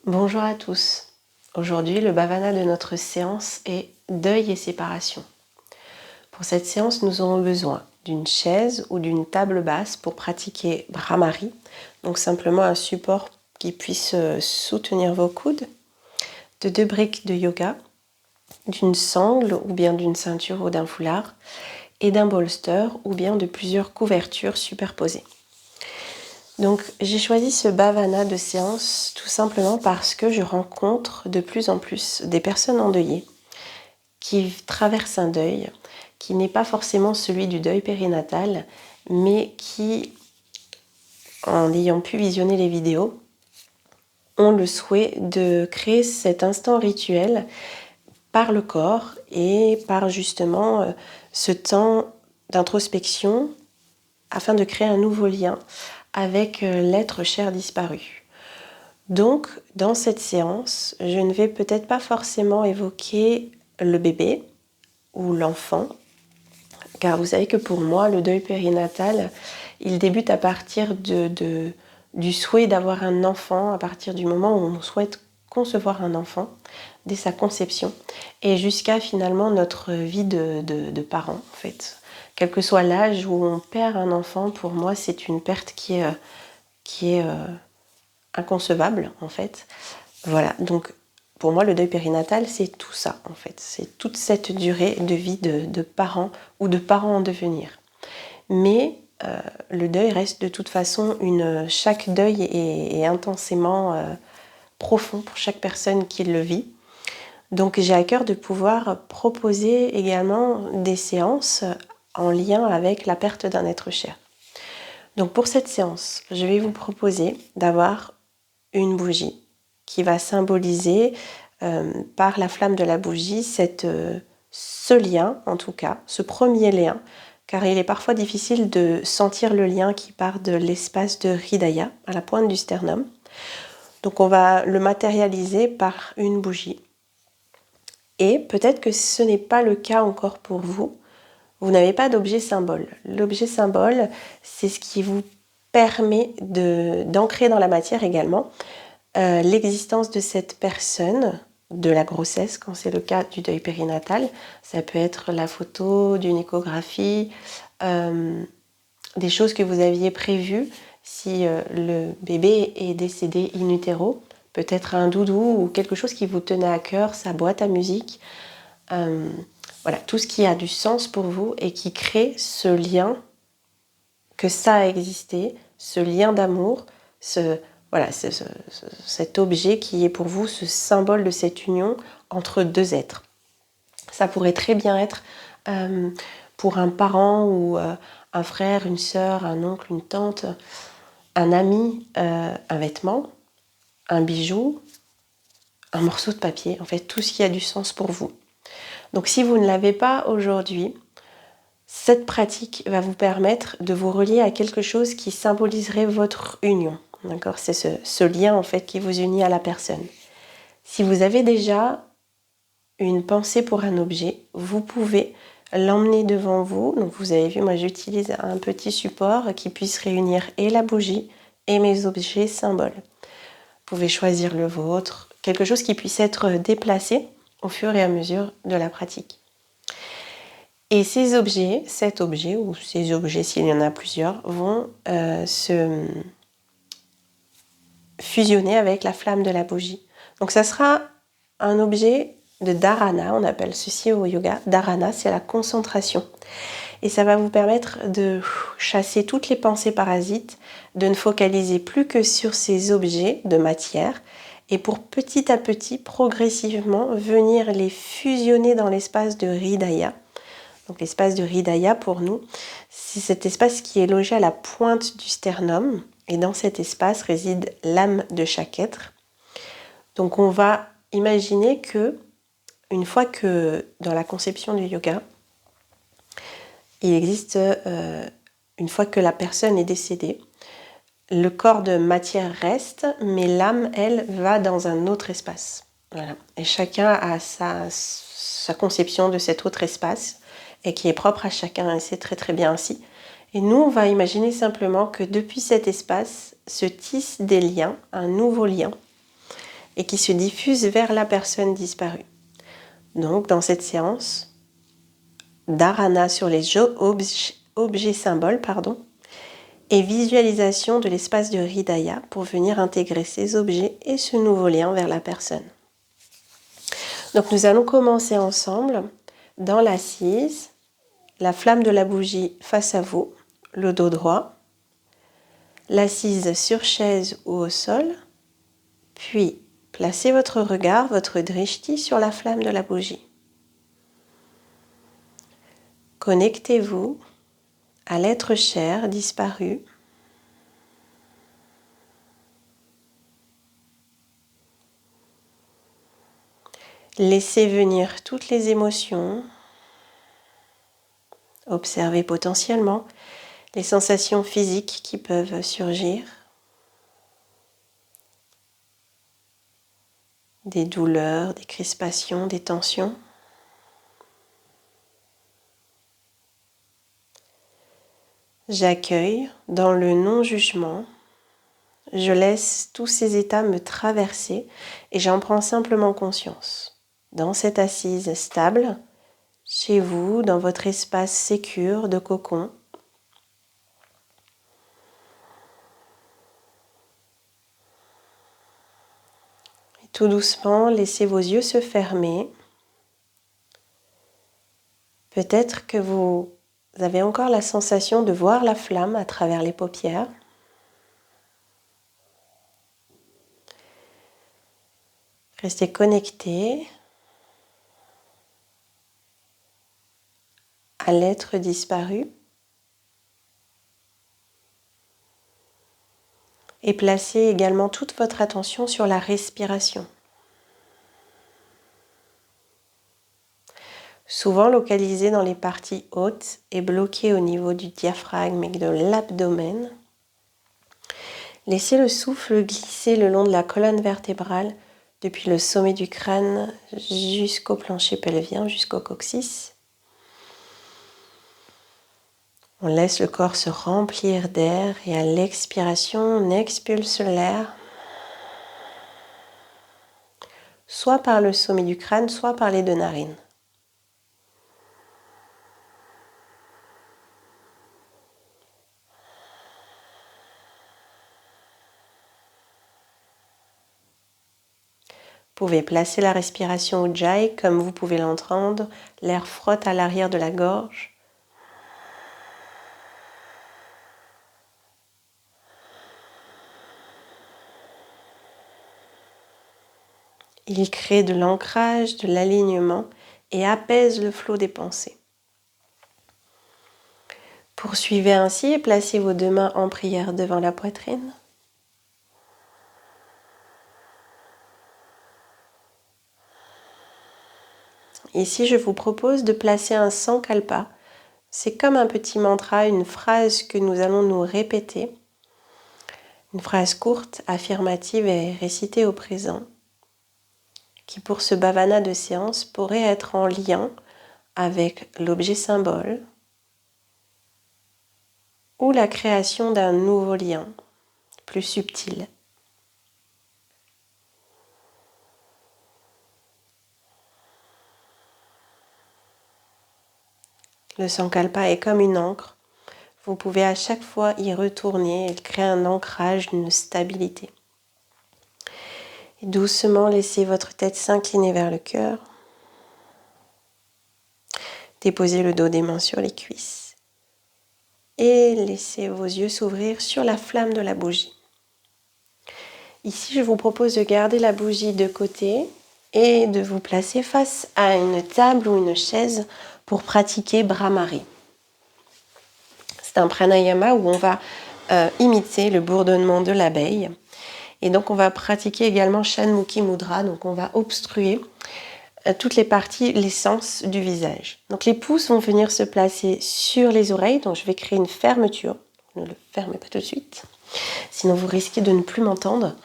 Bonjour à tous. Aujourd'hui, le bhavana de notre séance est deuil et séparation. Pour cette séance, nous aurons besoin d'une chaise ou d'une table basse pour pratiquer Brahmari, donc simplement un support qui puisse soutenir vos coudes, de 2 briques de yoga, d'une sangle ou bien d'une ceinture ou d'un foulard, et d'un bolster ou bien de plusieurs couvertures superposées. Donc j'ai choisi ce bhavana de séance tout simplement parce que je rencontre de plus en plus des personnes endeuillées qui traversent un deuil qui n'est pas forcément celui du deuil périnatal, mais qui, en ayant pu visionner les vidéos, ont le souhait de créer cet instant rituel par le corps et par justement ce temps d'introspection afin de créer un nouveau lien avec l'être cher disparu. Donc, dans cette séance, je ne vais peut-être pas forcément évoquer le bébé ou l'enfant, car vous savez que pour moi, le deuil périnatal, il débute à partir du souhait d'avoir un enfant, à partir du moment où on souhaite concevoir un enfant, dès sa conception, et jusqu'à finalement notre vie de parent, en fait. Quel que soit l'âge où on perd un enfant, pour moi, c'est une perte qui est inconcevable, en fait. Voilà, donc pour moi, le deuil périnatal, c'est tout ça, en fait. C'est toute cette durée de vie de parents ou de parents en devenir. Mais le deuil reste de toute façon chaque deuil est intensément profond pour chaque personne qui le vit. Donc j'ai à cœur de pouvoir proposer également des séances en lien avec la perte d'un être cher. Donc pour cette séance, je vais vous proposer d'avoir une bougie qui va symboliser par la flamme de la bougie ce lien, en tout cas, ce premier lien, car il est parfois difficile de sentir le lien qui part de l'espace de Hridaya, à la pointe du sternum. Donc on va le matérialiser par une bougie. Et peut-être que ce n'est pas le cas encore pour vous. Vous n'avez pas d'objet symbole. L'objet symbole, c'est ce qui vous permet d'ancrer dans la matière également l'existence de cette personne, de la grossesse, quand c'est le cas du deuil périnatal. Ça peut être la photo d'une échographie, des choses que vous aviez prévues si le bébé est décédé in utero, peut-être un doudou ou quelque chose qui vous tenait à cœur, sa boîte à musique. Voilà, tout ce qui a du sens pour vous et qui crée ce lien, que ça a existé, ce lien d'amour, cet objet qui est pour vous ce symbole de cette union entre deux êtres. Ça pourrait très bien être pour un parent ou un frère, une sœur, un oncle, une tante, un ami, un vêtement, un bijou, un morceau de papier, en fait tout ce qui a du sens pour vous. Donc si vous ne l'avez pas aujourd'hui, cette pratique va vous permettre de vous relier à quelque chose qui symboliserait votre union. D'accord ? C'est ce lien en fait qui vous unit à la personne. Si vous avez déjà une pensée pour un objet, vous pouvez l'emmener devant vous. Donc vous avez vu, moi j'utilise un petit support qui puisse réunir et la bougie et mes objets symboles. Vous pouvez choisir le vôtre, quelque chose qui puisse être déplacé au fur et à mesure de la pratique. Et ces objets, cet objet ou ces objets s'il y en a plusieurs, vont se fusionner avec la flamme de la bougie. Donc ça sera un objet de dharana, on appelle ceci au yoga. Dharana, c'est la concentration. Et ça va vous permettre de chasser toutes les pensées parasites, de ne focaliser plus que sur ces objets de matière et pour petit à petit, progressivement, venir les fusionner dans l'espace de Hridaya. Donc l'espace de Hridaya pour nous, c'est cet espace qui est logé à la pointe du sternum et dans cet espace réside l'âme de chaque être. Donc on va imaginer que une fois que dans la conception du yoga, il existe, une fois que la personne est décédée, le corps de matière reste, mais l'âme, elle, va dans un autre espace. Voilà. Et chacun a sa conception de cet autre espace et qui est propre à chacun, et c'est très très bien ainsi. Et nous, on va imaginer simplement que depuis cet espace se tissent des liens, un nouveau lien, et qui se diffuse vers la personne disparue. Donc, dans cette séance, dharana sur les objets symboles, et visualisation de l'espace de Hridaya pour venir intégrer ces objets et ce nouveau lien vers la personne. Donc nous allons commencer ensemble dans l'assise, la flamme de la bougie face à vous, le dos droit, l'assise sur chaise ou au sol, puis placez votre regard, votre drishti sur la flamme de la bougie. Connectez-vous à l'être cher disparu. Laissez venir toutes les émotions. Observez potentiellement les sensations physiques qui peuvent surgir. Des douleurs, des crispations, des tensions. J'accueille dans le non-jugement. Je laisse tous ces états me traverser et j'en prends simplement conscience. Dans cette assise stable, chez vous, dans votre espace sécure de cocon, et tout doucement, laissez vos yeux se fermer. Peut-être que vous avez encore la sensation de voir la flamme à travers les paupières. Restez connecté à l'être disparu et placez également toute votre attention sur la respiration. Souvent localisée dans les parties hautes et bloquée au niveau du diaphragme et de l'abdomen. Laissez le souffle glisser le long de la colonne vertébrale depuis le sommet du crâne jusqu'au plancher pelvien, jusqu'au coccyx. On laisse le corps se remplir d'air et à l'expiration, on expulse l'air, soit par le sommet du crâne, soit par les deux narines. Vous pouvez placer la respiration Ujjayi comme vous pouvez l'entendre. L'air frotte à l'arrière de la gorge. Il crée de l'ancrage, de l'alignement et apaise le flot des pensées. Poursuivez ainsi et placez vos deux mains en prière devant la poitrine. Ici, je vous propose de placer un sankalpa. C'est comme un petit mantra, une phrase que nous allons nous répéter. Une phrase courte, affirmative et récitée au présent, qui pour ce bhavana de séance pourrait être en lien avec l'objet symbole ou la création d'un nouveau lien plus subtil. Le sankalpa est comme une encre. Vous pouvez à chaque fois y retourner et créer un ancrage, une stabilité. Et doucement, laissez votre tête s'incliner vers le cœur. Déposez le dos des mains sur les cuisses. Et laissez vos yeux s'ouvrir sur la flamme de la bougie. Ici, je vous propose de garder la bougie de côté et de vous placer face à une table ou une chaise pour pratiquer Brahmari. C'est un pranayama où on va imiter le bourdonnement de l'abeille. Et donc on va pratiquer également Shanmukhi Mudra, donc on va obstruer toutes les parties, les sens du visage. Donc les pouces vont venir se placer sur les oreilles, donc je vais créer une fermeture. Ne le fermez pas tout de suite, sinon vous risquez de ne plus m'entendre.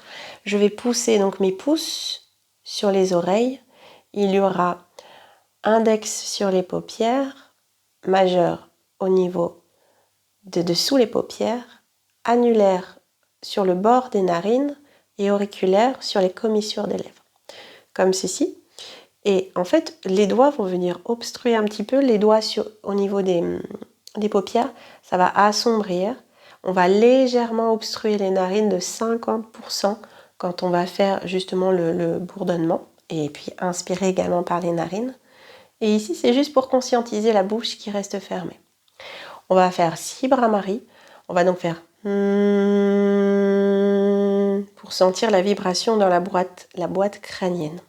Je vais pousser donc mes pouces sur les oreilles. Il y aura index sur les paupières, majeur au niveau de dessous les paupières, annulaire sur le bord des narines, et auriculaire sur les commissures des lèvres, comme ceci. Et en fait, les doigts vont venir obstruer un petit peu, les doigts au niveau des paupières, ça va assombrir. On va légèrement obstruer les narines de 50% quand on va faire justement le bourdonnement, et puis inspirer également par les narines. Et ici, c'est juste pour conscientiser la bouche qui reste fermée. On va faire 6 bras-maries. On va donc faire pour sentir la vibration dans la boîte crânienne.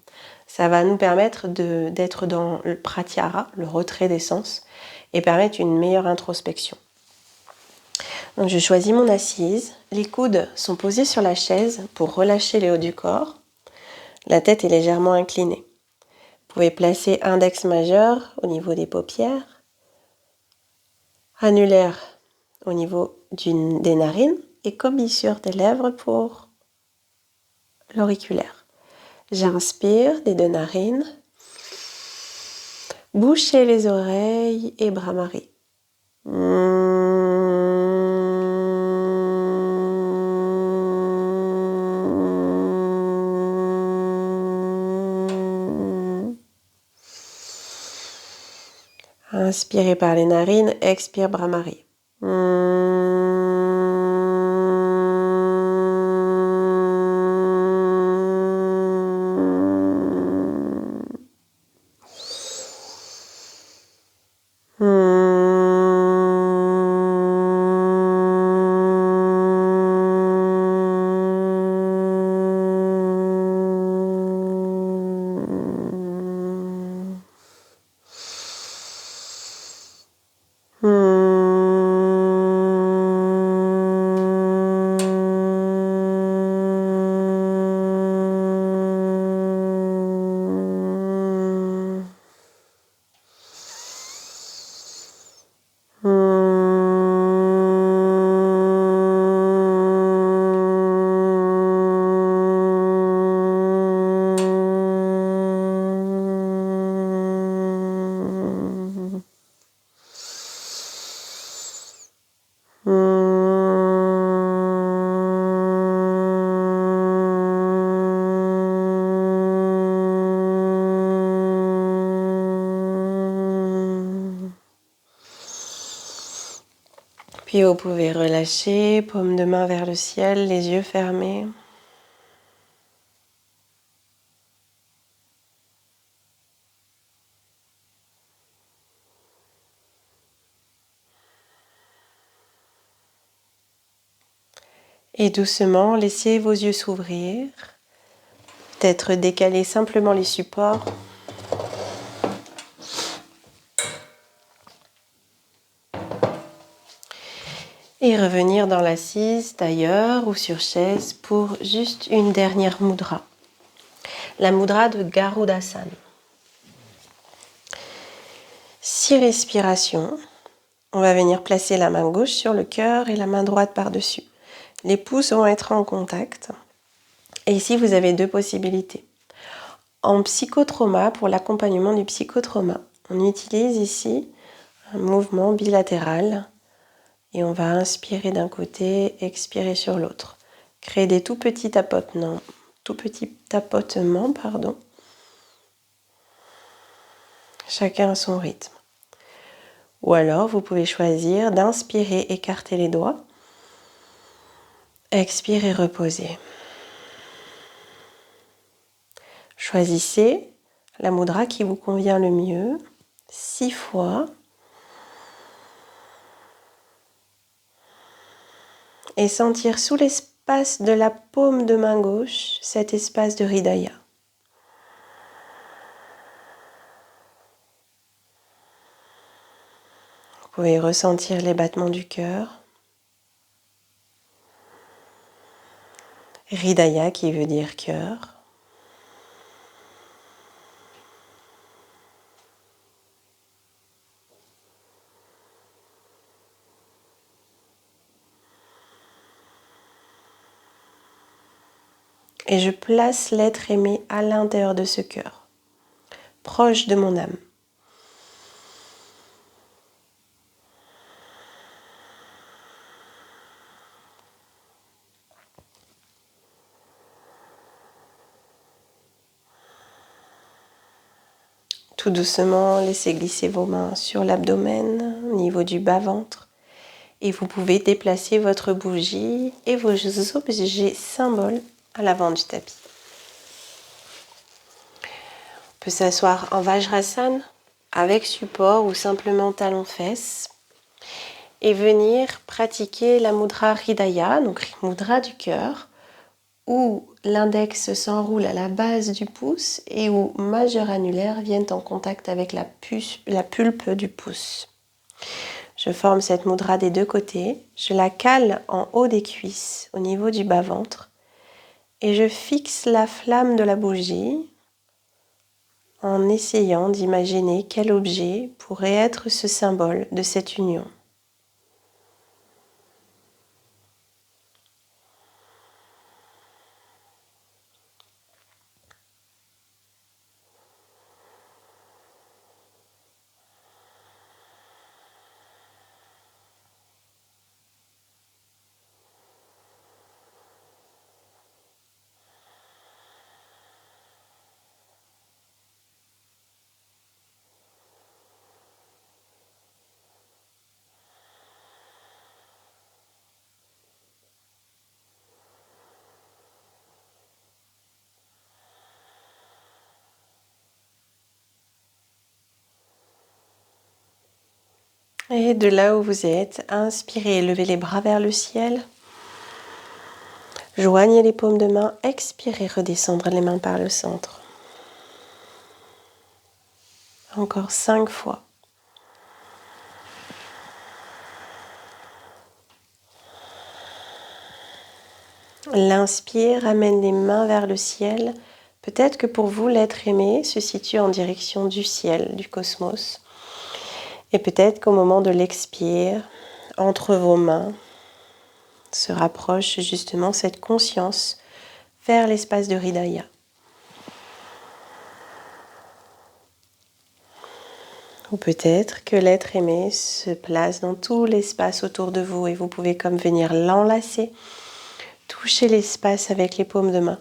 Ça va nous permettre d'être dans le pratyahara, le retrait des sens, et permettre une meilleure introspection. Donc je choisis mon assise. Les coudes sont posés sur la chaise pour relâcher le haut du corps. La tête est légèrement inclinée. Vous pouvez placer index majeur au niveau des paupières, annulaire au niveau des narines et commissure des lèvres pour l'auriculaire. J'inspire des 2 narines, bouchez les oreilles et bras-maries. Inspirez par les narines, expire bras-maries. Puis vous pouvez relâcher, paume de main vers le ciel, les yeux fermés. Et doucement, laissez vos yeux s'ouvrir. Peut-être décaler simplement les supports. Et revenir dans l'assise, tailleur ou sur chaise pour juste une dernière mudra. La mudra de Garudasana. 6 respirations. On va venir placer la main gauche sur le cœur et la main droite par-dessus. Les pouces vont être en contact. Et ici, vous avez 2 possibilités. En psychotrauma, pour l'accompagnement du psychotrauma, on utilise ici un mouvement bilatéral. Et on va inspirer d'un côté, expirer sur l'autre. Créer des tout petits tapotements, chacun à son rythme. Ou alors, vous pouvez choisir d'inspirer, écarter les doigts, expirer, reposer. Choisissez la mudra qui vous convient le mieux, 6 fois. Et sentir sous l'espace de la paume de main gauche cet espace de Hridaya. Vous pouvez ressentir les battements du cœur. Hridaya qui veut dire cœur. Et je place l'être aimé à l'intérieur de ce cœur, proche de mon âme. Tout doucement, laissez glisser vos mains sur l'abdomen, au niveau du bas-ventre. Et vous pouvez déplacer votre bougie et vos objets symboles à l'avant du tapis. On peut s'asseoir en Vajrasana avec support ou simplement talons-fesses et venir pratiquer la mudra Hridaya, donc mudra du cœur, où l'index s'enroule à la base du pouce et où majeur annulaire viennent en contact avec la pulpe du pouce. Je forme cette mudra des deux côtés, je la cale en haut des cuisses, au niveau du bas-ventre, et je fixe la flamme de la bougie en essayant d'imaginer quel objet pourrait être ce symbole de cette union. Et de là où vous êtes, inspirez, levez les bras vers le ciel. Joignez les paumes de main, expirez, redescendre les mains par le centre. Encore 5 fois. L'inspire amène les mains vers le ciel. Peut-être que pour vous, l'être aimé se situe en direction du ciel, du cosmos. Et peut-être qu'au moment de l'expire, entre vos mains, se rapproche justement cette conscience vers l'espace de Hridaya. Ou peut-être que l'être aimé se place dans tout l'espace autour de vous et vous pouvez comme venir l'enlacer, toucher l'espace avec les paumes de main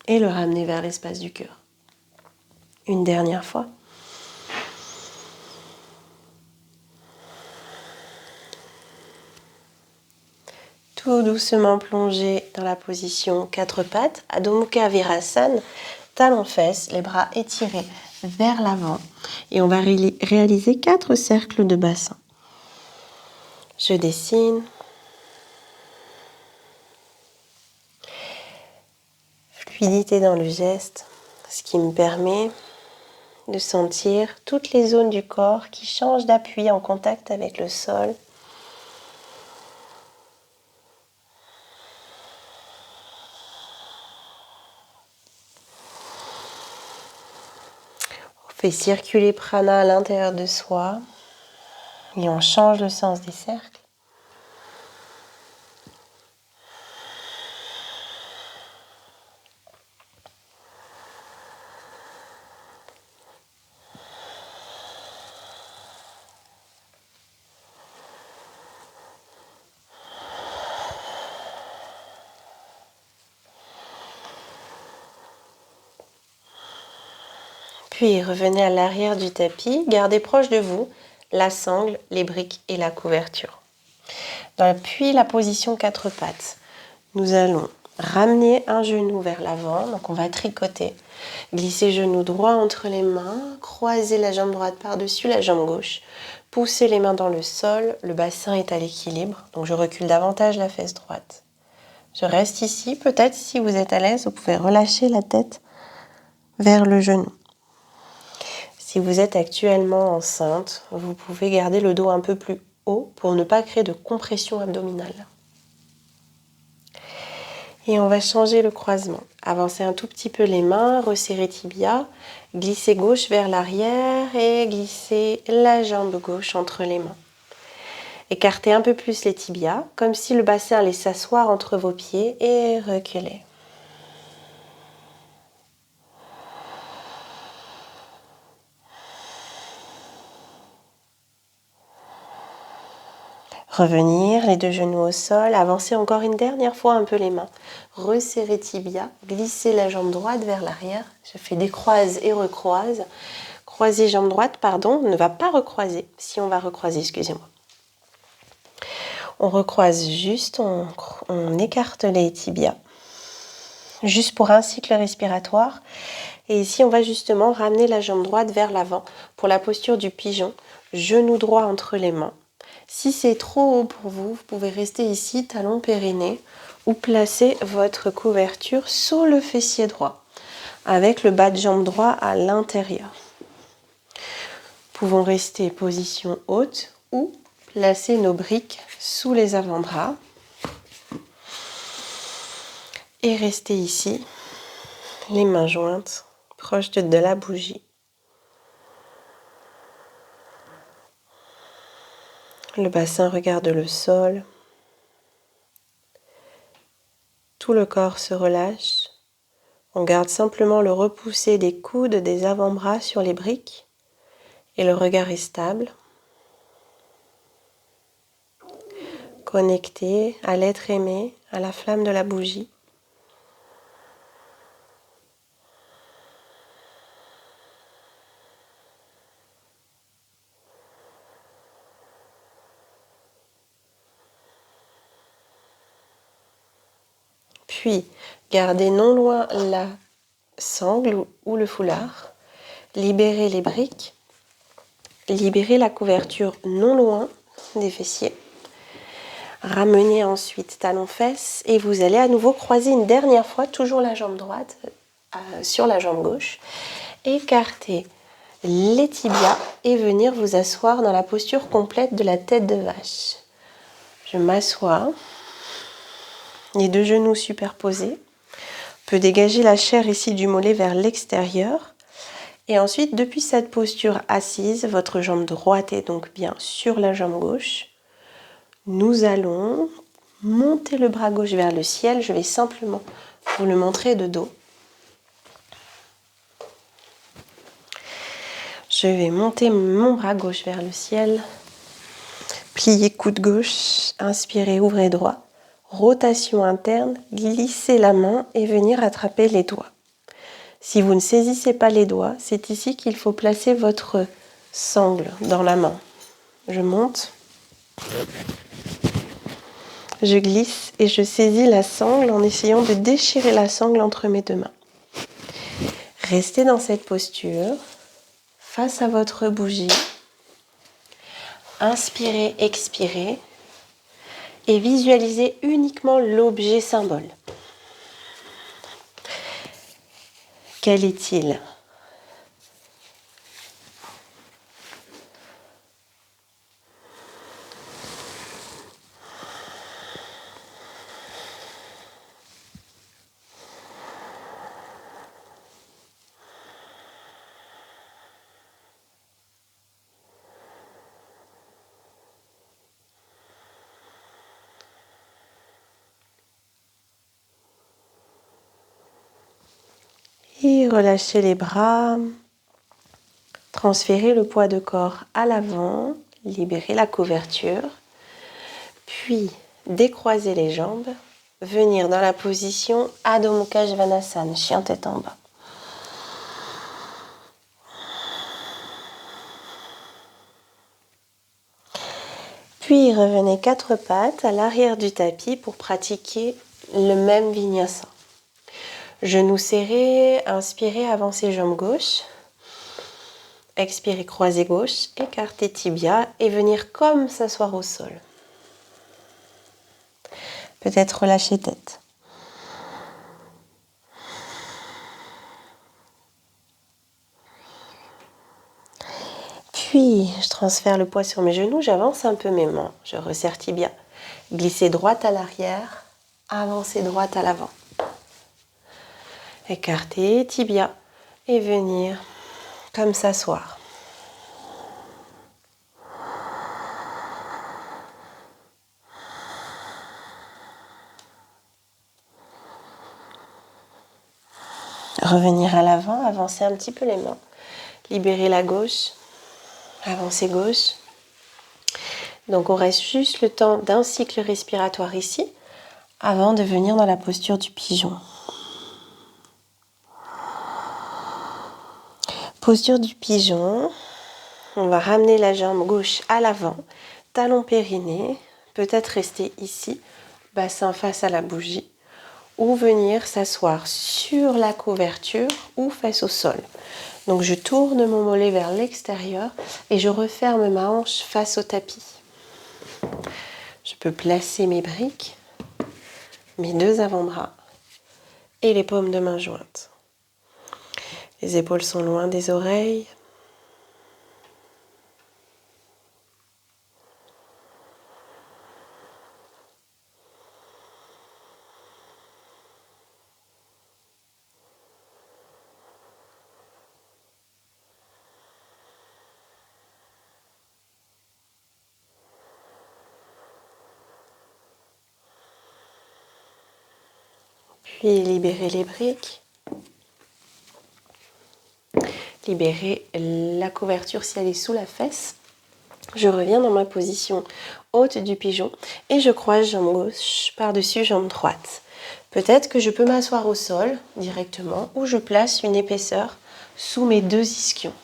et le ramener vers l'espace du cœur. Une dernière fois. Tout doucement plonger dans la position 4 pattes, Adho Mukha Virasana, talons-fesses, les bras étirés vers l'avant et on va réaliser 4 cercles de bassin. Je dessine. Fluidité dans le geste, ce qui me permet de sentir toutes les zones du corps qui changent d'appui en contact avec le sol. On fait circuler prana à l'intérieur de soi et on change le sens des cercles. Puis revenez à l'arrière du tapis, gardez proche de vous la sangle, les briques et la couverture. Puis la position 4 pattes. Nous allons ramener un genou vers l'avant, donc on va tricoter. Glisser genou droit entre les mains, croiser la jambe droite par-dessus la jambe gauche, pousser les mains dans le sol, le bassin est à l'équilibre, donc je recule davantage la fesse droite. Je reste ici, peut-être si vous êtes à l'aise, vous pouvez relâcher la tête vers le genou. Si vous êtes actuellement enceinte, vous pouvez garder le dos un peu plus haut pour ne pas créer de compression abdominale. Et on va changer le croisement. Avancez un tout petit peu les mains, resserrez tibia, glissez gauche vers l'arrière et glissez la jambe gauche entre les mains. Écartez un peu plus les tibias, comme si le bassin allait s'asseoir entre vos pieds et reculez. Revenir, les deux genoux au sol, avancer encore une dernière fois un peu les mains. Resserrer tibia, glisser la jambe droite vers l'arrière. Je fais des croises et recroises. Croiser jambe droite, pardon, ne va pas recroiser. Si on va recroiser, excusez-moi. On recroise juste, on écarte les tibias. Juste pour un cycle respiratoire. Et ici, on va justement ramener la jambe droite vers l'avant pour la posture du pigeon. Genou droit entre les mains. Si c'est trop haut pour vous, vous pouvez rester ici, talon périnée, ou placer votre couverture sur le fessier droit, avec le bas de jambe droit à l'intérieur. Pouvons rester position haute ou placer nos briques sous les avant-bras. Et rester ici, les mains jointes, proches de la bougie. Le bassin regarde le sol. Tout le corps se relâche. On garde simplement le repoussé des coudes des avant-bras sur les briques et le regard est stable. Connecté à l'être aimé, à la flamme de la bougie. Puis, gardez non loin la sangle ou le foulard. Libérez les briques. Libérez la couverture non loin des fessiers. Ramenez ensuite talons-fesses et vous allez à nouveau croiser une dernière fois, toujours la jambe droite sur la jambe gauche. Écartez les tibias et venir vous asseoir dans la posture complète de la tête de vache. Je m'assois, les deux genoux superposés. On peut dégager la chair ici du mollet vers l'extérieur. Et ensuite, depuis cette posture assise, votre jambe droite est donc bien sur la jambe gauche. Nous allons monter le bras gauche vers le ciel. Je vais simplement vous le montrer de dos. Je vais monter mon bras gauche vers le ciel. Plier coude gauche, inspirez, ouvrez droit. Rotation interne, glissez la main et venir attraper les doigts. Si vous ne saisissez pas les doigts, c'est ici qu'il faut placer votre sangle dans la main. Je monte. Je glisse et je saisis la sangle en essayant de déchirer la sangle entre mes deux mains. Restez dans cette posture, face à votre bougie. Inspirez, expirez et visualisez uniquement l'objet symbole. Quel est-il ? Et relâchez les bras, transférez le poids de corps à l'avant, libérez la couverture, puis décroisez les jambes, venir dans la position Adho Mukha Svanasana, chien tête en bas. Puis revenez quatre pattes à l'arrière du tapis pour pratiquer le même vinyasa. Genoux serrés, inspirez, avancez jambe gauche. Expirez, croisez gauche, écartez tibia et venir comme s'asseoir au sol. Peut-être relâcher tête. Puis, je transfère le poids sur mes genoux, j'avance un peu mes mains. Je resserre tibia. Glissez droite à l'arrière, avancez droite à l'avant. Écartez tibia et venir comme s'asseoir. Revenir à l'avant, avancer un petit peu les mains. Libérer la gauche, avancer gauche. Donc on reste juste le temps d'un cycle respiratoire ici, avant de venir dans la posture du pigeon. Posture du pigeon, on va ramener la jambe gauche à l'avant, talon périnée, peut-être rester ici, bassin face à la bougie, ou venir s'asseoir sur la couverture ou face au sol. Donc je tourne mon mollet vers l'extérieur et je referme ma hanche face au tapis. Je peux placer mes briques, mes deux avant-bras et les paumes de main jointes. Les épaules sont loin des oreilles. Puis libérer les briques. Libérer la couverture si elle est sous la fesse. Je reviens dans ma position haute du pigeon et je croise jambe gauche par-dessus jambe droite. Peut-être que je peux m'asseoir au sol directement ou je place une épaisseur sous mes deux ischions.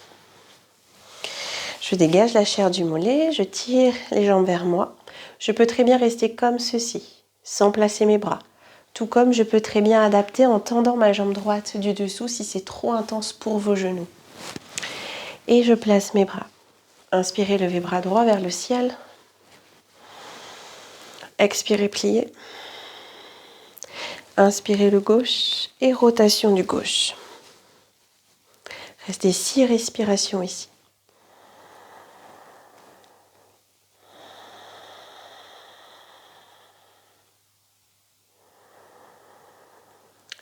Je dégage la chair du mollet, je tire les jambes vers moi. Je peux très bien rester comme ceci, sans placer mes bras. Tout comme je peux très bien adapter en tendant ma jambe droite du dessous si c'est trop intense pour vos genoux. Et je place mes bras. Inspirez, levez bras droit vers le ciel. Expirez, pliez. Inspirez le gauche et rotation du gauche. Restez 6 respirations ici.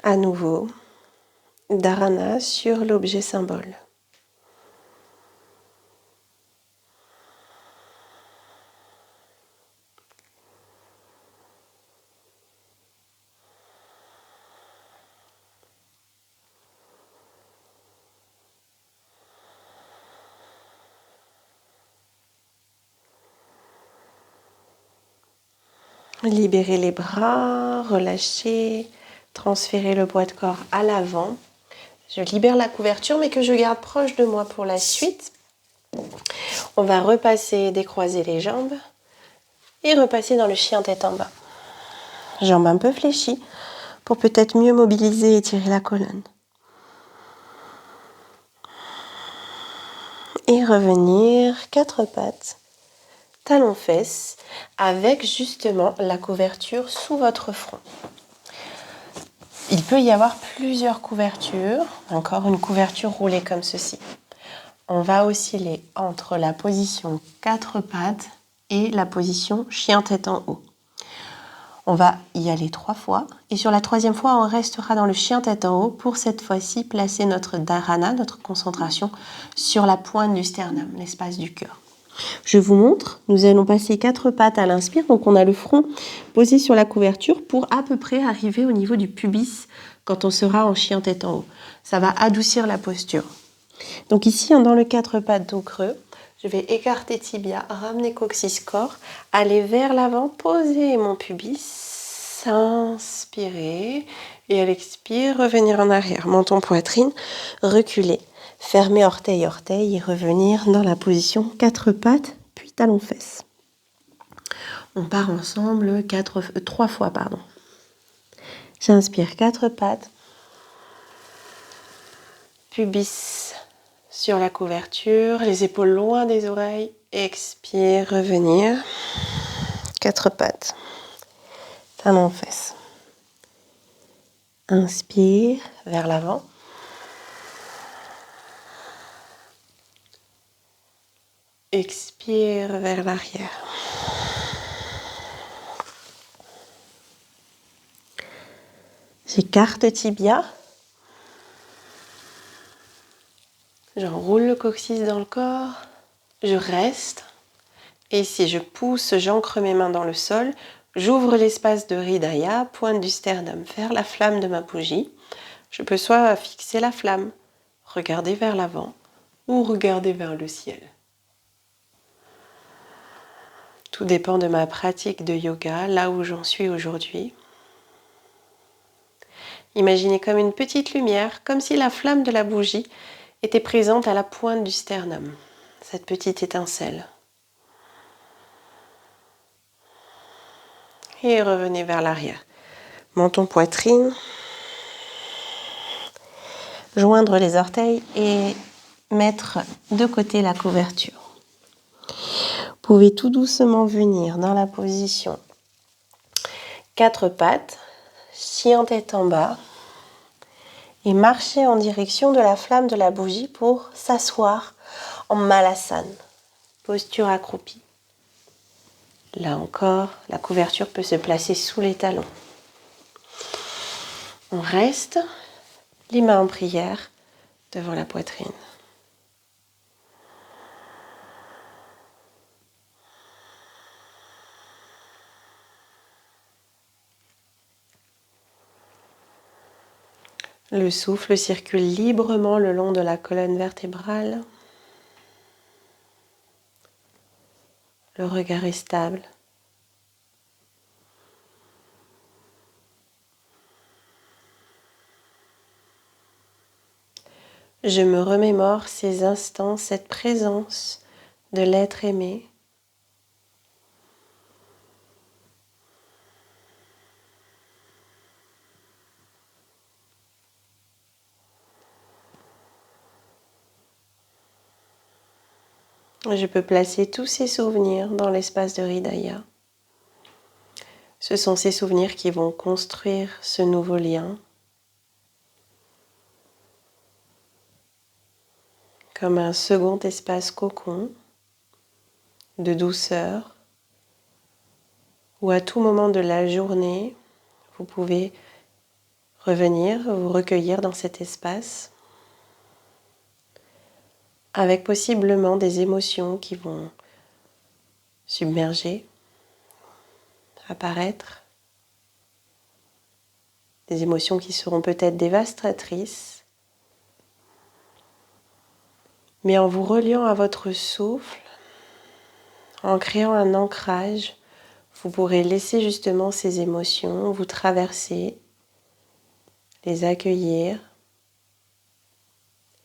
À nouveau, dharana sur l'objet symbole. Libérez les bras, relâchez, transférez le poids de corps à l'avant. Je libère la couverture mais que je garde proche de moi pour la suite. On va repasser, décroiser les jambes et repasser dans le chien tête en bas. Jambes un peu fléchies pour peut-être mieux mobiliser et étirer la colonne. Et revenir, 4 pattes, talons fesses, avec justement la couverture sous votre front. Il peut y avoir plusieurs couvertures, encore une couverture roulée comme ceci. On va osciller entre la position 4 pattes et la position chien tête en haut. On va y aller 3 fois et sur la 3e fois, on restera dans le chien tête en haut pour cette fois-ci placer notre dharana, notre concentration sur la pointe du sternum, l'espace du cœur. Je vous montre, nous allons passer 4 pattes à l'inspire, donc on a le front posé sur la couverture pour à peu près arriver au niveau du pubis quand on sera en chien tête en haut. Ça va adoucir la posture. Donc ici, dans le 4 pattes dos creux, je vais écarter tibia, ramener coccyx corps, aller vers l'avant, poser mon pubis, inspirer et à l'expire, revenir en arrière, menton poitrine, reculer. Fermer orteil et revenir dans la position 4 pattes, puis talons fesses. On part ensemble 3 fois. J'inspire 4 pattes. Pubis sur la couverture, les épaules loin des oreilles. Expire, revenir. 4 pattes. Talons fesses. Inspire vers l'avant. Expire vers l'arrière. J'écarte tibia. J'enroule le coccyx dans le corps. Je reste. Et si je pousse, j'ancre mes mains dans le sol. J'ouvre l'espace de Hridaya, pointe du sternum vers la flamme de ma bougie. Je peux soit fixer la flamme, regarder vers l'avant ou regarder vers le ciel. Tout dépend de ma pratique de yoga, là où j'en suis aujourd'hui. Imaginez comme une petite lumière, comme si la flamme de la bougie était présente à la pointe du sternum, cette petite étincelle. Et revenez vers l'arrière. Menton, poitrine. Joindre les orteils et mettre de côté la couverture. Vous pouvez tout doucement venir dans la position 4 pattes, chien tête en bas et marcher en direction de la flamme de la bougie pour s'asseoir en malasana, posture accroupie. Là encore, la couverture peut se placer sous les talons. On reste, les mains en prière devant la poitrine. Le souffle circule librement le long de la colonne vertébrale. Le regard est stable. Je me remémore ces instants, cette présence de l'être aimé. Je peux placer tous ces souvenirs dans l'espace de Hridaya. Ce sont ces souvenirs qui vont construire ce nouveau lien. Comme un second espace cocon de douceur, où à tout moment de la journée, vous pouvez revenir, vous recueillir dans cet espace, avec possiblement des émotions qui vont submerger, apparaître, des émotions qui seront peut-être dévastatrices, mais en vous reliant à votre souffle, en créant un ancrage, vous pourrez laisser justement ces émotions vous traverser, les accueillir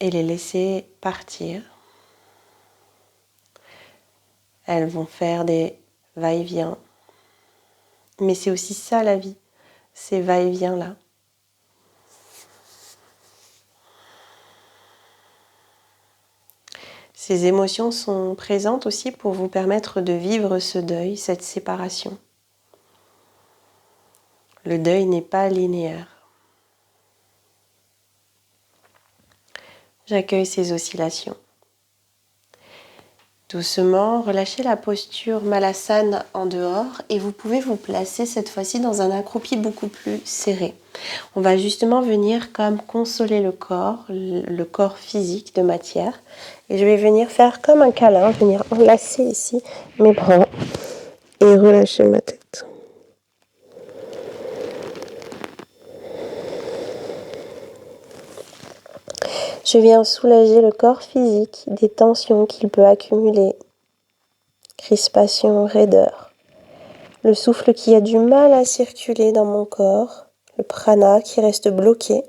et les laisser partir. Elles vont faire des va-et-vient, mais c'est aussi ça la vie, ces va-et-vient-là. Ces émotions sont présentes aussi pour vous permettre de vivre ce deuil, cette séparation. Le deuil n'est pas linéaire. J'accueille ces oscillations. Doucement, relâchez la posture malasana en dehors et vous pouvez vous placer cette fois-ci dans un accroupi beaucoup plus serré. On va justement venir comme consoler le corps physique de matière. Et je vais venir faire comme un câlin, venir enlacer ici mes bras et relâcher ma tête. Je viens soulager le corps physique des tensions qu'il peut accumuler, crispation, raideur. Le souffle qui a du mal à circuler dans mon corps, le prana qui reste bloqué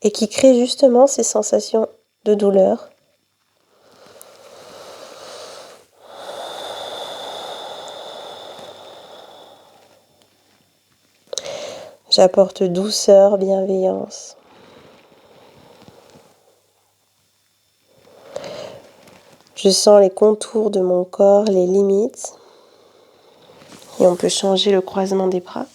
et qui crée justement ces sensations de douleur. J'apporte douceur, bienveillance. Je sens les contours de mon corps, les limites. Et on peut changer le croisement des bras.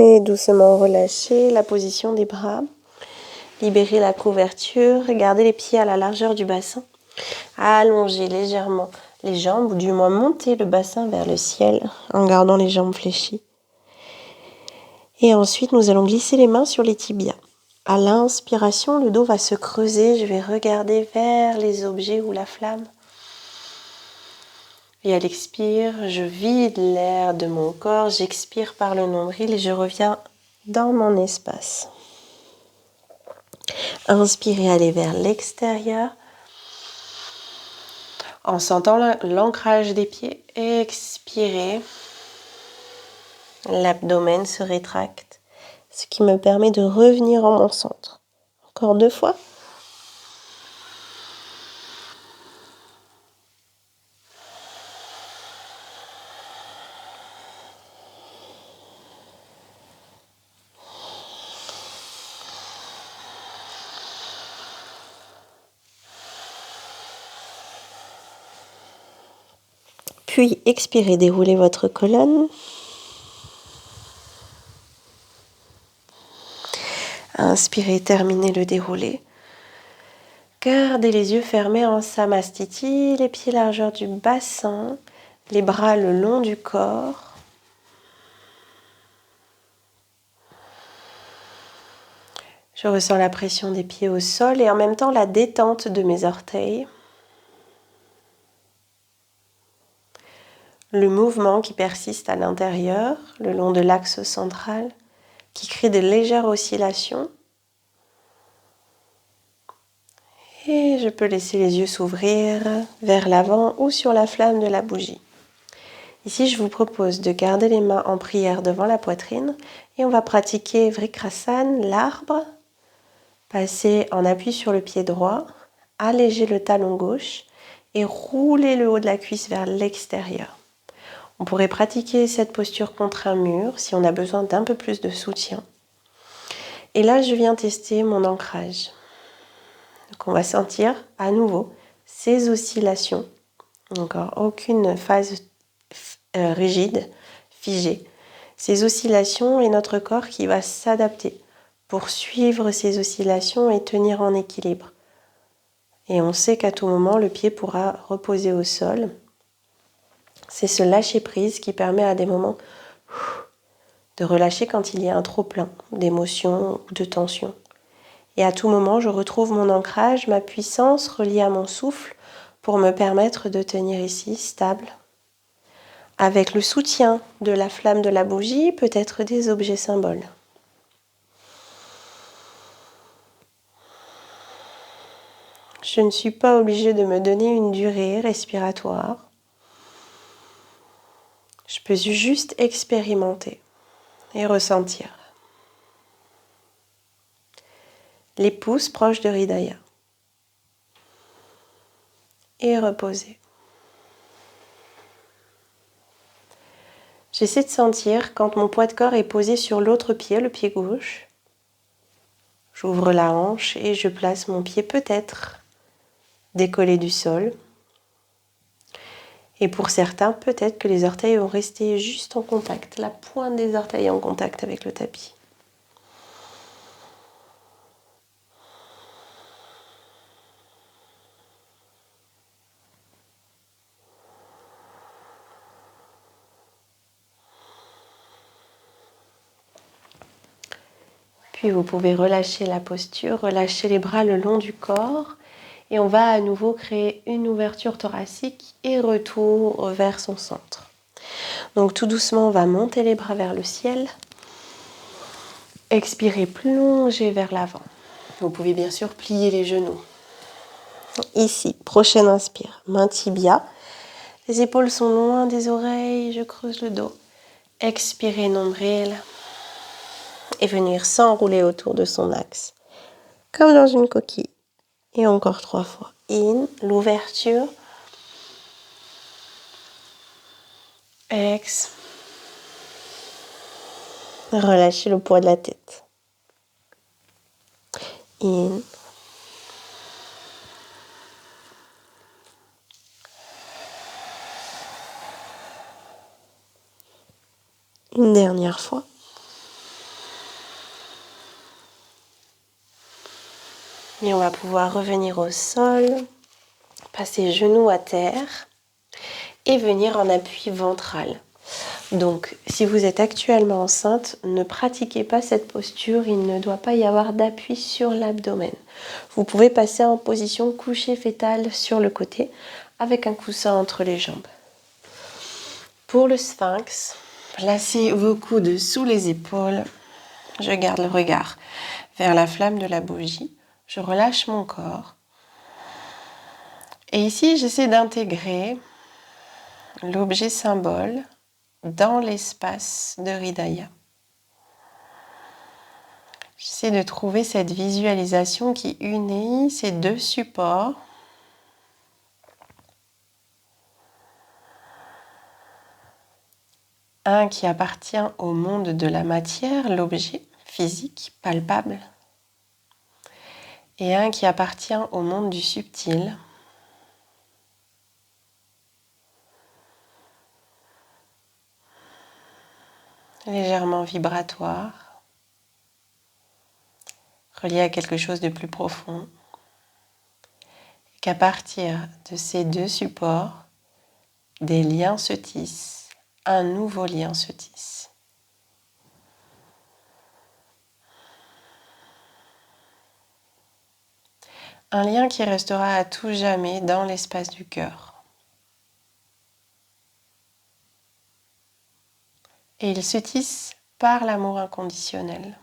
Et doucement relâcher la position des bras. Libérer la couverture. Garder les pieds à la largeur du bassin. Allonger légèrement les jambes, ou du moins monter le bassin vers le ciel en gardant les jambes fléchies. Et ensuite, nous allons glisser les mains sur les tibias. À l'inspiration, le dos va se creuser. Je vais regarder vers les objets ou la flamme. Et à l'expire, je vide l'air de mon corps, j'expire par le nombril et je reviens dans mon espace. Inspirez, allez vers l'extérieur en sentant l'ancrage des pieds. Expirez, l'abdomen se rétracte, ce qui me permet de revenir en mon centre. Encore 2 fois. Puis expirez, déroulez votre colonne. Inspirez, terminez le déroulé. Gardez les yeux fermés en Samastiti, les pieds largeur du bassin, les bras le long du corps. Je ressens la pression des pieds au sol et en même temps la détente de mes orteils. Le mouvement qui persiste à l'intérieur, le long de l'axe central, qui crée de légères oscillations. Et je peux laisser les yeux s'ouvrir vers l'avant ou sur la flamme de la bougie. Ici, je vous propose de garder les mains en prière devant la poitrine et on va pratiquer Vrikrasana, l'arbre. Passer en appui sur le pied droit, alléger le talon gauche et rouler le haut de la cuisse vers l'extérieur. On pourrait pratiquer cette posture contre un mur si on a besoin d'un peu plus de soutien. Et là, je viens tester mon ancrage. Donc, on va sentir à nouveau ces oscillations. Encore aucune phase rigide, figée. Ces oscillations et notre corps qui va s'adapter pour suivre ces oscillations et tenir en équilibre. Et on sait qu'à tout moment, le pied pourra reposer au sol. C'est ce lâcher-prise qui permet à des moments de relâcher quand il y a un trop-plein d'émotions ou de tensions. Et à tout moment, je retrouve mon ancrage, ma puissance reliée à mon souffle pour me permettre de tenir ici, stable. Avec le soutien de la flamme de la bougie, peut-être des objets symboles. Je ne suis pas obligée de me donner une durée respiratoire. Je peux juste expérimenter et ressentir. Les pouces proches de Hridaya. Et reposer. J'essaie de sentir quand mon poids de corps est posé sur l'autre pied, le pied gauche. J'ouvre la hanche et je place mon pied peut-être décollé du sol. Et pour certains, peut-être que les orteils vont rester juste en contact, la pointe des orteils en contact avec le tapis. Puis vous pouvez relâcher la posture, relâcher les bras le long du corps. Et on va à nouveau créer une ouverture thoracique et retour vers son centre. Donc tout doucement, on va monter les bras vers le ciel. Expirez, plongez vers l'avant. Vous pouvez bien sûr plier les genoux. Ici, prochaine inspire, main tibia. Les épaules sont loin des oreilles, je creuse le dos. Expirez, nombril. Et venir s'enrouler autour de son axe. Comme dans une coquille. Et encore 3 fois. In, l'ouverture. Ex. Relâchez le poids de la tête. In. Une dernière fois. Et on va pouvoir revenir au sol, passer genoux à terre et venir en appui ventral. Donc, si vous êtes actuellement enceinte, ne pratiquez pas cette posture, il ne doit pas y avoir d'appui sur l'abdomen. Vous pouvez passer en position couchée fétale sur le côté avec un coussin entre les jambes. Pour le sphinx, placez vos coudes sous les épaules. Je garde le regard vers la flamme de la bougie. Je relâche mon corps. Et ici, j'essaie d'intégrer l'objet symbole dans l'espace de Hridaya. J'essaie de trouver cette visualisation qui unit ces deux supports. Un qui appartient au monde de la matière, l'objet physique, palpable, et un qui appartient au monde du subtil, légèrement vibratoire, relié à quelque chose de plus profond, et qu'à partir de ces deux supports, des liens se tissent, un nouveau lien se tisse. Un lien qui restera à tout jamais dans l'espace du cœur. Et il se tisse par l'amour inconditionnel.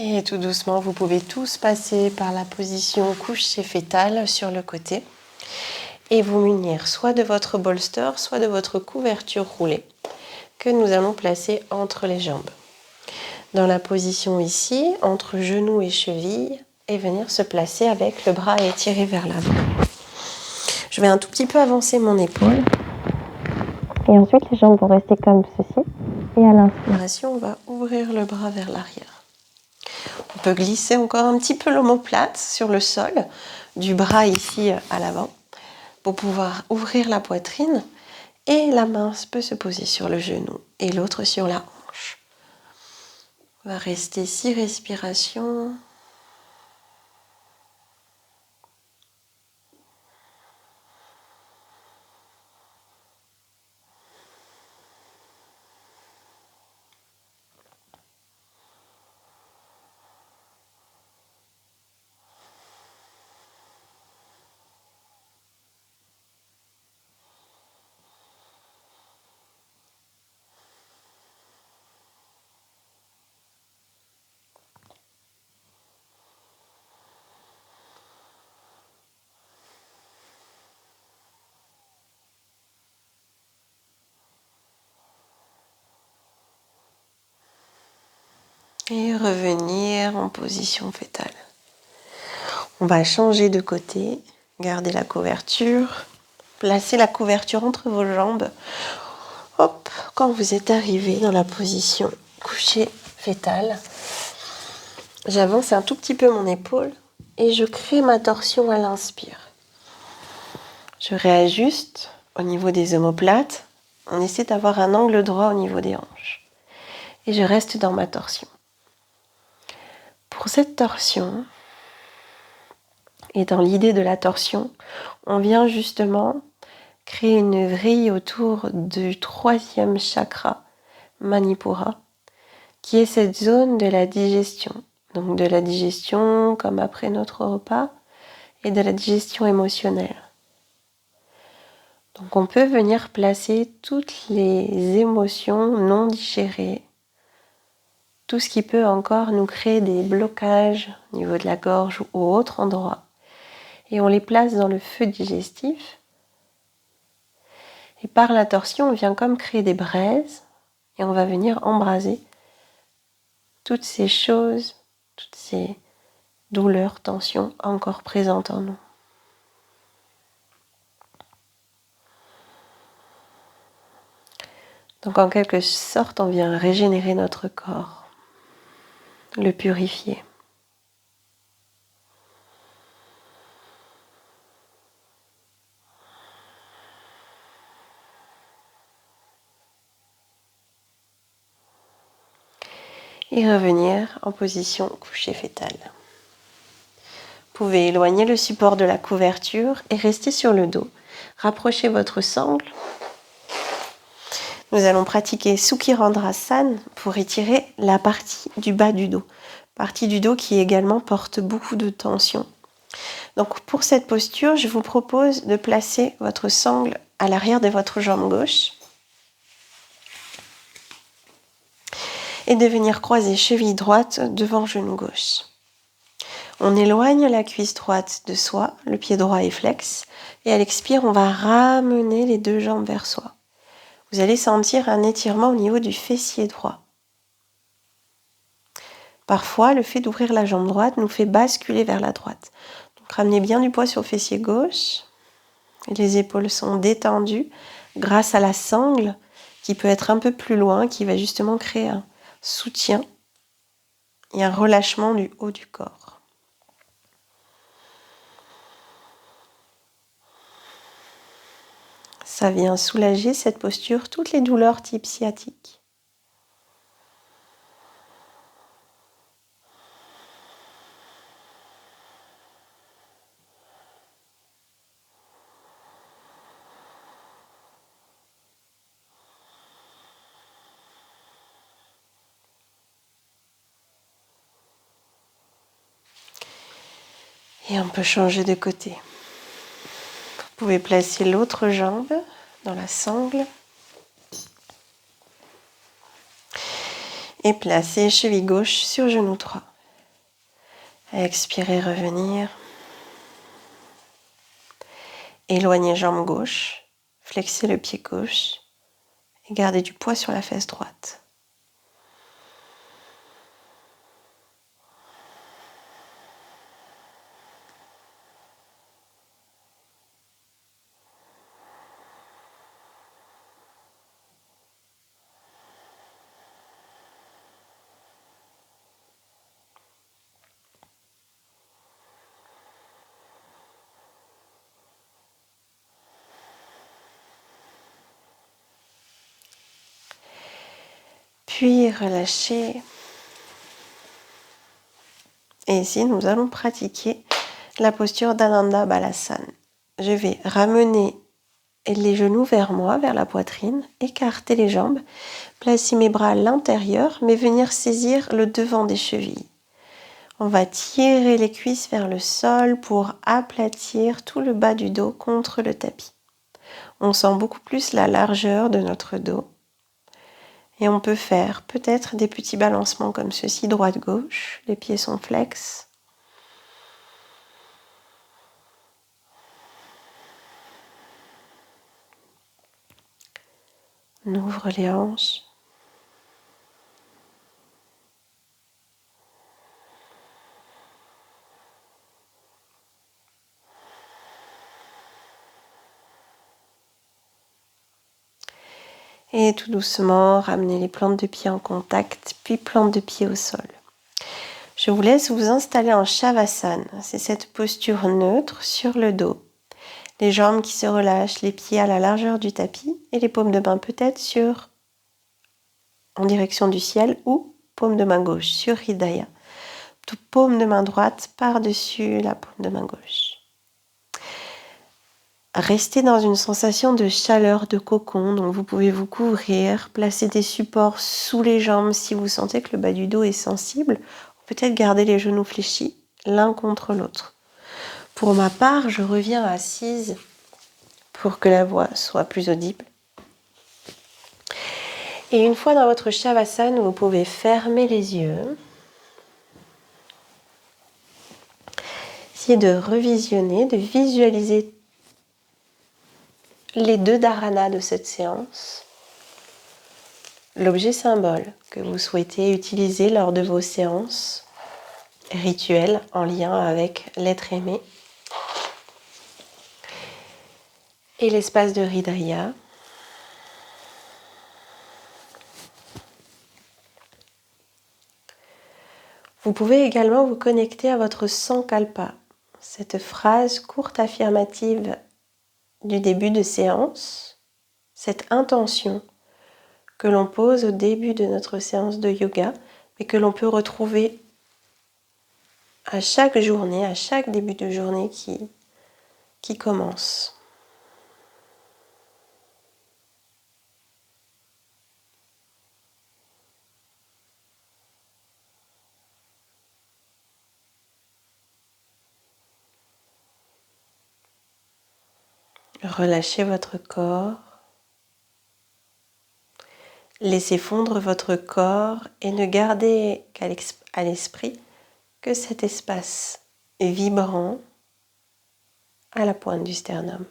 Et tout doucement, vous pouvez tous passer par la position couchée fétale sur le côté et vous munir soit de votre bolster, soit de votre couverture roulée que nous allons placer entre les jambes. Dans la position ici, entre genoux et chevilles, et venir se placer avec le bras étiré vers l'avant. Je vais un tout petit peu avancer mon épaule. Et ensuite, les jambes vont rester comme ceci. Et à l'inspiration, on va ouvrir le bras vers l'arrière. On peut glisser encore un petit peu l'omoplate sur le sol, du bras ici à l'avant, pour pouvoir ouvrir la poitrine. Et la main peut se poser sur le genou et l'autre sur la hanche. On va rester 6 respirations. Et revenir en position fétale. On va changer de côté, garder la couverture, placer la couverture entre vos jambes. Hop, quand vous êtes arrivé dans la position couchée fétale, j'avance un tout petit peu mon épaule et je crée ma torsion à l'inspire. Je réajuste au niveau des omoplates. On essaie d'avoir un angle droit au niveau des hanches. Et je reste dans ma torsion. Pour cette torsion, et dans l'idée de la torsion, on vient justement créer une vrille autour du 3e chakra, Manipura, qui est cette zone de la digestion. Donc de la digestion comme après notre repas et de la digestion émotionnelle. Donc on peut venir placer toutes les émotions non digérées, tout ce qui peut encore nous créer des blocages au niveau de la gorge ou autre endroit. Et on les place dans le feu digestif. Et par la torsion, on vient comme créer des braises et on va venir embraser toutes ces choses, toutes ces douleurs, tensions encore présentes en nous. Donc en quelque sorte, on vient régénérer notre corps, le purifier. Et revenir en position couchée fétale. Vous pouvez éloigner le support de la couverture et rester sur le dos. Rapprochez votre sangle. Nous allons pratiquer Sukhirandrasana pour étirer la partie du bas du dos. Partie du dos qui également porte beaucoup de tension. Donc pour cette posture, je vous propose de placer votre sangle à l'arrière de votre jambe gauche et de venir croiser cheville droite devant genou gauche. On éloigne la cuisse droite de soi, le pied droit est flex, et à l'expire, on va ramener les deux jambes vers soi. Vous allez sentir un étirement au niveau du fessier droit. Parfois, le fait d'ouvrir la jambe droite nous fait basculer vers la droite. Donc, ramenez bien du poids sur le fessier gauche. Et les épaules sont détendues grâce à la sangle qui peut être un peu plus loin, qui va justement créer un soutien et un relâchement du haut du corps. Ça vient soulager cette posture, toutes les douleurs type sciatique. Et on peut changer de côté. Vous pouvez placer l'autre jambe dans la sangle. Et placer cheville gauche sur genou droit. Expirez, revenir. Éloignez jambe gauche. Flexez le pied gauche. Et gardez du poids sur la fesse droite. Puis relâchez. Et ici, nous allons pratiquer la posture d'Ananda Balasana. Je vais ramener les genoux vers moi, vers la poitrine, écarter les jambes, placer mes bras à l'intérieur, mais venir saisir le devant des chevilles. On va tirer les cuisses vers le sol pour aplatir tout le bas du dos contre le tapis. On sent beaucoup plus la largeur de notre dos. Et on peut faire peut-être des petits balancements comme ceci, droite-gauche. Les pieds sont flex. On ouvre les hanches. Et tout doucement, ramenez les plantes de pied en contact, puis plantes de pied au sol. Je vous laisse vous installer en Shavasana. C'est cette posture neutre sur le dos. Les jambes qui se relâchent, les pieds à la largeur du tapis et les paumes de main peut-être en direction du ciel ou paume de main gauche sur Hridaya. Paume de main droite par-dessus la paume de main gauche. Restez dans une sensation de chaleur, de cocon, donc vous pouvez vous couvrir, placer des supports sous les jambes si vous sentez que le bas du dos est sensible, ou peut-être garder les genoux fléchis l'un contre l'autre. Pour ma part, je reviens assise pour que la voix soit plus audible. Et une fois dans votre Shavasana, vous pouvez fermer les yeux. Essayez de revisionner, de visualiser les deux dharanas de cette séance. L'objet symbole que vous souhaitez utiliser lors de vos séances rituelles en lien avec l'être aimé. Et l'espace de Hridaya. Vous pouvez également vous connecter à votre Sankalpa, cette phrase courte affirmative du début de séance, cette intention que l'on pose au début de notre séance de yoga, mais que l'on peut retrouver à chaque journée, à chaque début de journée qui commence. Relâchez votre corps. Laissez fondre votre corps et ne gardez à l'esprit que cet espace vibrant à la pointe du sternum.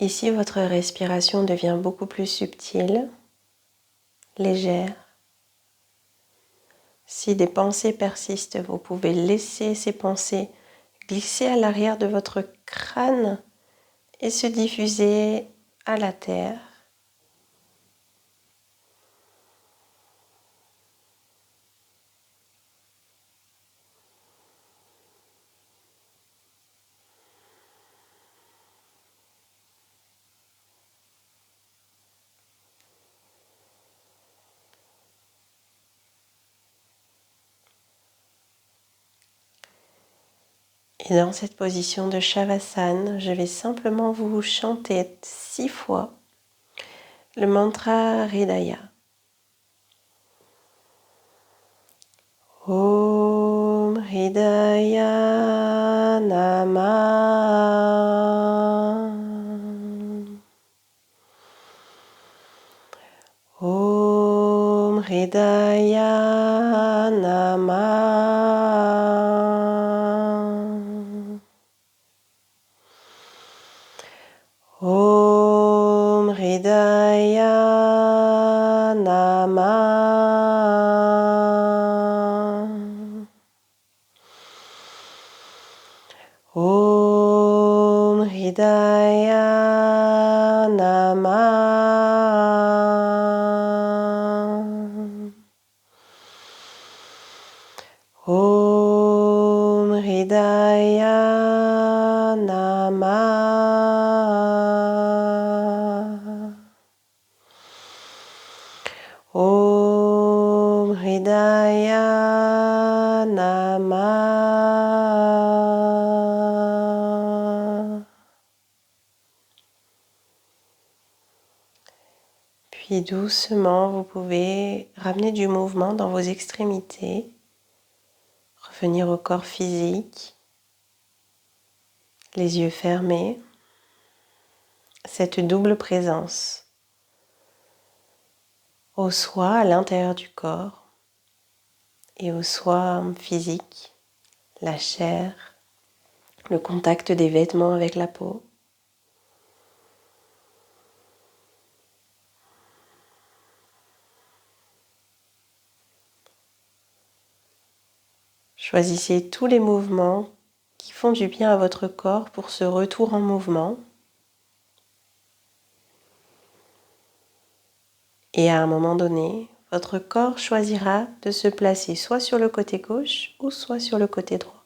Ici, votre respiration devient beaucoup plus subtile, légère. Si des pensées persistent, vous pouvez laisser ces pensées glisser à l'arrière de votre crâne et se diffuser à la terre. Et dans cette position de Shavasana, je vais simplement vous chanter 6 fois le mantra Hridaya. Om Hridaya Namah. Om Hridaya Namah. Om Hridaya Namah. Om Hridaya Namah. Om Hridaya Namah. Om Hridaya Namah. Puis doucement, vous pouvez ramener du mouvement dans vos extrémités, revenir au corps physique, les yeux fermés, cette double présence au soi à l'intérieur du corps et au soi physique, la chair, le contact des vêtements avec la peau. Choisissez tous les mouvements qui font du bien à votre corps pour ce retour en mouvement. Et à un moment donné, votre corps choisira de se placer soit sur le côté gauche ou soit sur le côté droit.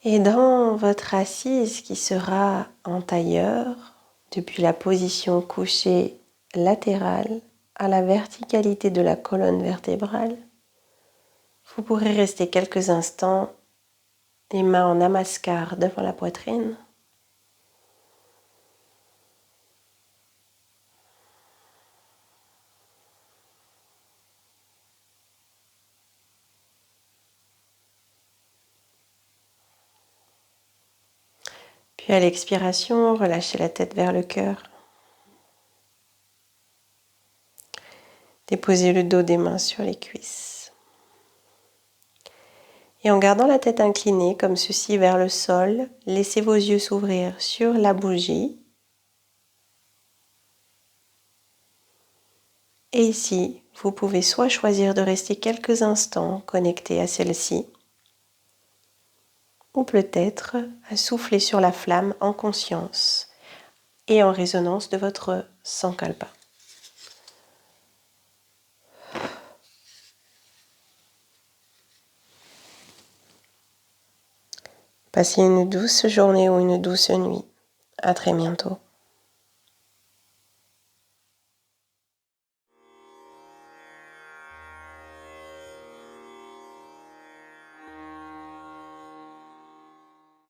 Et dans votre assise qui sera en tailleur, depuis la position couchée latérale à la verticalité de la colonne vertébrale, vous pourrez rester quelques instants les mains en namaskar devant la poitrine. Puis à l'expiration, relâchez la tête vers le cœur. Déposez le dos des mains sur les cuisses. Et en gardant la tête inclinée comme ceci vers le sol, laissez vos yeux s'ouvrir sur la bougie. Et ici, vous pouvez soit choisir de rester quelques instants connecté à celle-ci, ou peut-être à souffler sur la flamme en conscience et en résonance de votre sankalpa. Passez une douce journée ou une douce nuit. À très bientôt.